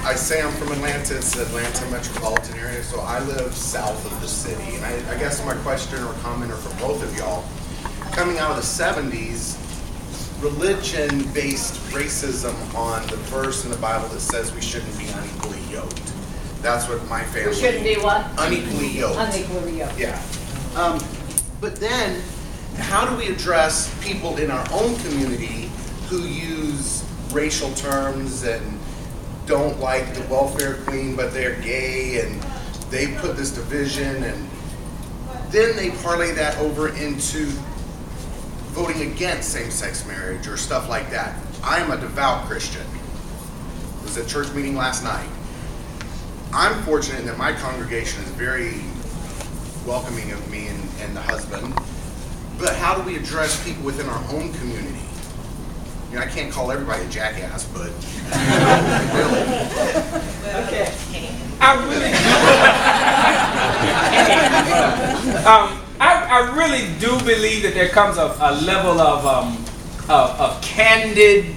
I say I'm from Atlanta. It's the Atlanta metropolitan area, so I live south of the city. And I guess my question or comment are for both of y'all. Coming out of the 70s, religion-based racism on the verse in the Bible that says we shouldn't be unequally yoked. That's what my family... We shouldn't be what? Unequally yoked. Unequally yoked. Yeah. But then, how do we address people in our own community who use racial terms and don't like the welfare queen, but they're gay, and they put this division, and then they parlay that over into voting against same-sex marriage or stuff like that. I am a devout Christian. I was at church meeting last night. I'm fortunate that my congregation is very welcoming of me and the husband. But how do we address people within our own community? You know, I can't call everybody a jackass, but really. Okay. I really do believe that there comes a level of candid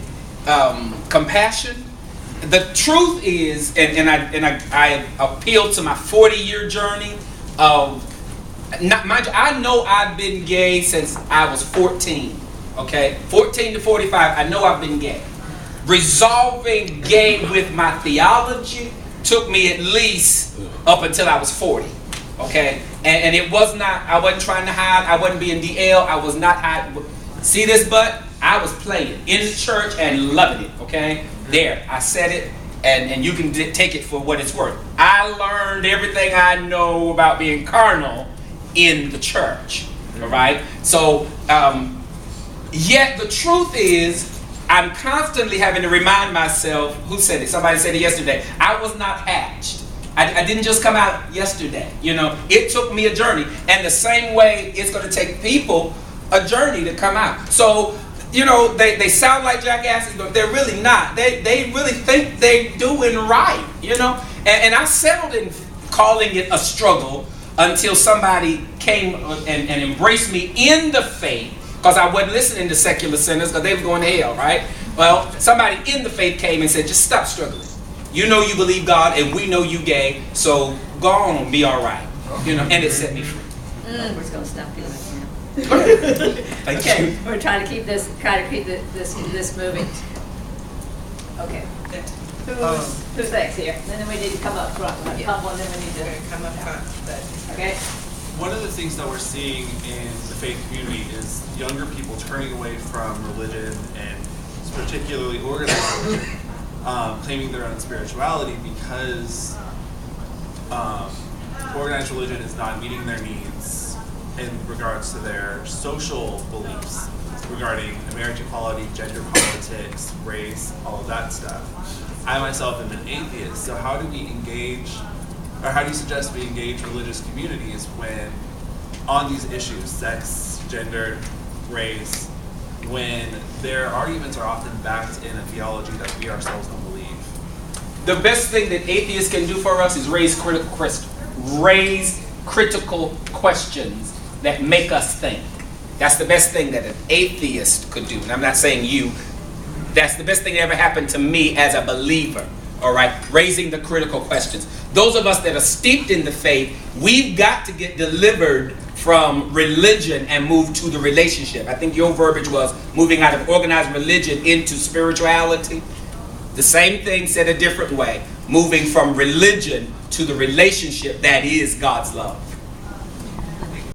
compassion. The truth is, and I appeal to my 40-year journey of I know I've been gay since I was 14. Okay, 14 to 45. I know I've been gay. Resolving gay with my theology took me at least up until I was 40. Okay, and it was not. I wasn't trying to hide. I wasn't being DL. I was not hiding. See this butt? I was playing in the church and loving it. Okay, there I said it, and you can take it for what it's worth. I learned everything I know about being carnal in the church. All right. So, yet the truth is, I'm constantly having to remind myself. Who said it? Somebody said it yesterday. I was not hatched. I didn't just come out yesterday. You know, it took me a journey, and the same way it's going to take people a journey to come out. So, you know, they sound like jackasses, but they're really not. They really think they're doing right. You know, and I settled in calling it a struggle until somebody came and embraced me in the faith, because I wasn't listening to secular sinners because they were going to hell, right? Well, somebody in the faith came and said, just stop struggling. You know you believe God, and we know you gay, so go on, be all right. You know, and it set me free. We're just going to stop feeling like that. Okay, we're trying to keep this moving. Okay. Who's next here? And then we need to come up front. We'll have couple, and then we need to come up front. Okay. One of the things that we're seeing in the faith community is younger people turning away from religion, and particularly organized religion, claiming their own spirituality because organized religion is not meeting their needs in regards to their social beliefs regarding marriage equality, gender politics, race, all of that stuff. I myself am an atheist, so how do we engage, or how do you suggest we engage religious communities when on these issues, sex, gender, race, when their arguments are often backed in a theology that we ourselves don't believe? The best thing that atheists can do for us is raise critical questions that make us think. That's the best thing that an atheist could do. And I'm not saying you. That's the best thing that ever happened to me as a believer. All right, raising the critical questions. Those of us that are steeped in the faith, we've got to get delivered from religion and move to the relationship. I think your verbiage was moving out of organized religion into spirituality. The same thing said a different way, moving from religion to the relationship that is God's love.